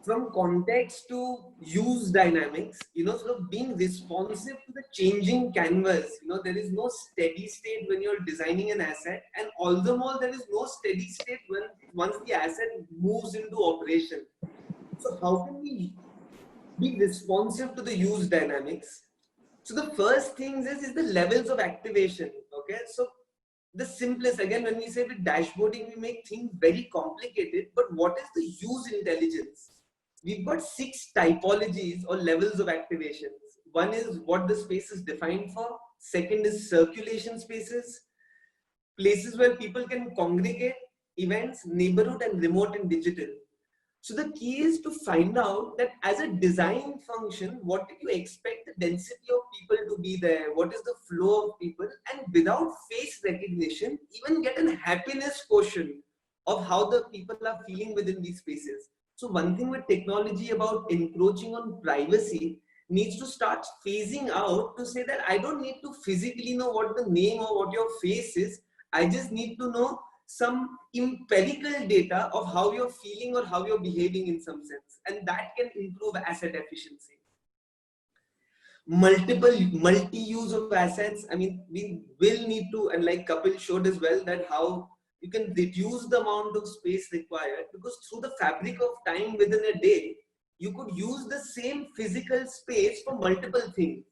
from context to use dynamics, sort of being responsive to the changing canvas. There is no steady state when you're designing an asset, and all the more there is no steady state when once the asset moves into operation. So how can we be responsive to the use dynamics? So the first thing is the levels of activation. Okay, so the simplest, again, when we say with dashboarding, we make things very complicated, but what is the use intelligence? We've got 6 typologies or levels of activations. One is what the space is defined for. Second is circulation spaces, places where people can congregate, events, neighborhood, and remote and digital. So the key is to find out that as a design function, what do you expect the density of people to be there? What is the flow of people? And without face recognition, even get an happiness quotient of how the people are feeling within these spaces. So one thing with technology about encroaching on privacy needs to start phasing out to say that I don't need to physically know what the name or what your face is. I just need to know some empirical data of how you're feeling or how you're behaving in some sense, and that can improve asset efficiency. Multi-use of assets. I mean, we will need to, and like Kapil showed as well, that how you can reduce the amount of space required, because through the fabric of time within a day, you could use the same physical space for multiple things.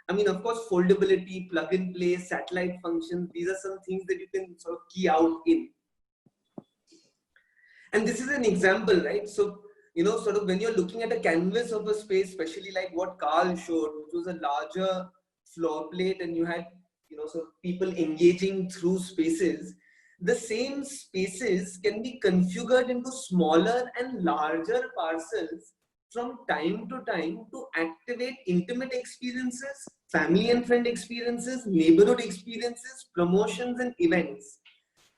I mean, of course, foldability, plug and play, satellite functions, these are some things that you can sort of key out in. And this is an example, right? So, sort of when you're looking at a canvas of a space, especially like what Carl showed, which was a larger floor plate, and you had, sort of people engaging through spaces, the same spaces can be configured into smaller and larger parcels from time to time to activate intimate experiences, family and friend experiences, neighborhood experiences, promotions, and events.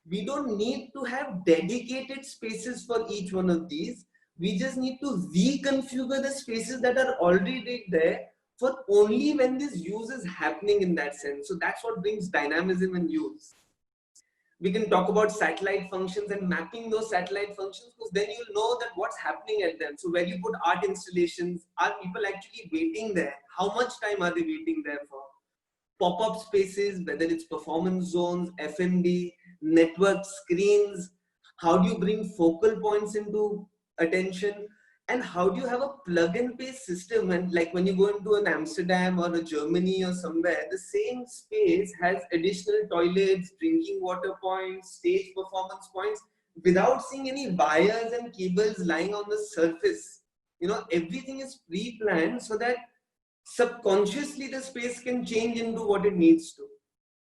We don't need to have dedicated spaces for each one of these. We just need to reconfigure the spaces that are already there for only when this use is happening in that sense. So that's what brings dynamism and use. We can talk about satellite functions and mapping those satellite functions, because then you'll know that what's happening at them. So where you put art installations, are people actually waiting there? How much time are they waiting there for? Pop-up spaces, whether it's performance zones, F&B, network screens, how do you bring focal points into attention, and how do you have a plug and play system? And like when you go into an Amsterdam or a Germany or somewhere, the same space has additional toilets, drinking water points, stage performance points, without seeing any wires and cables lying on the surface. Everything is pre-planned so that subconsciously the space can change into what it needs to.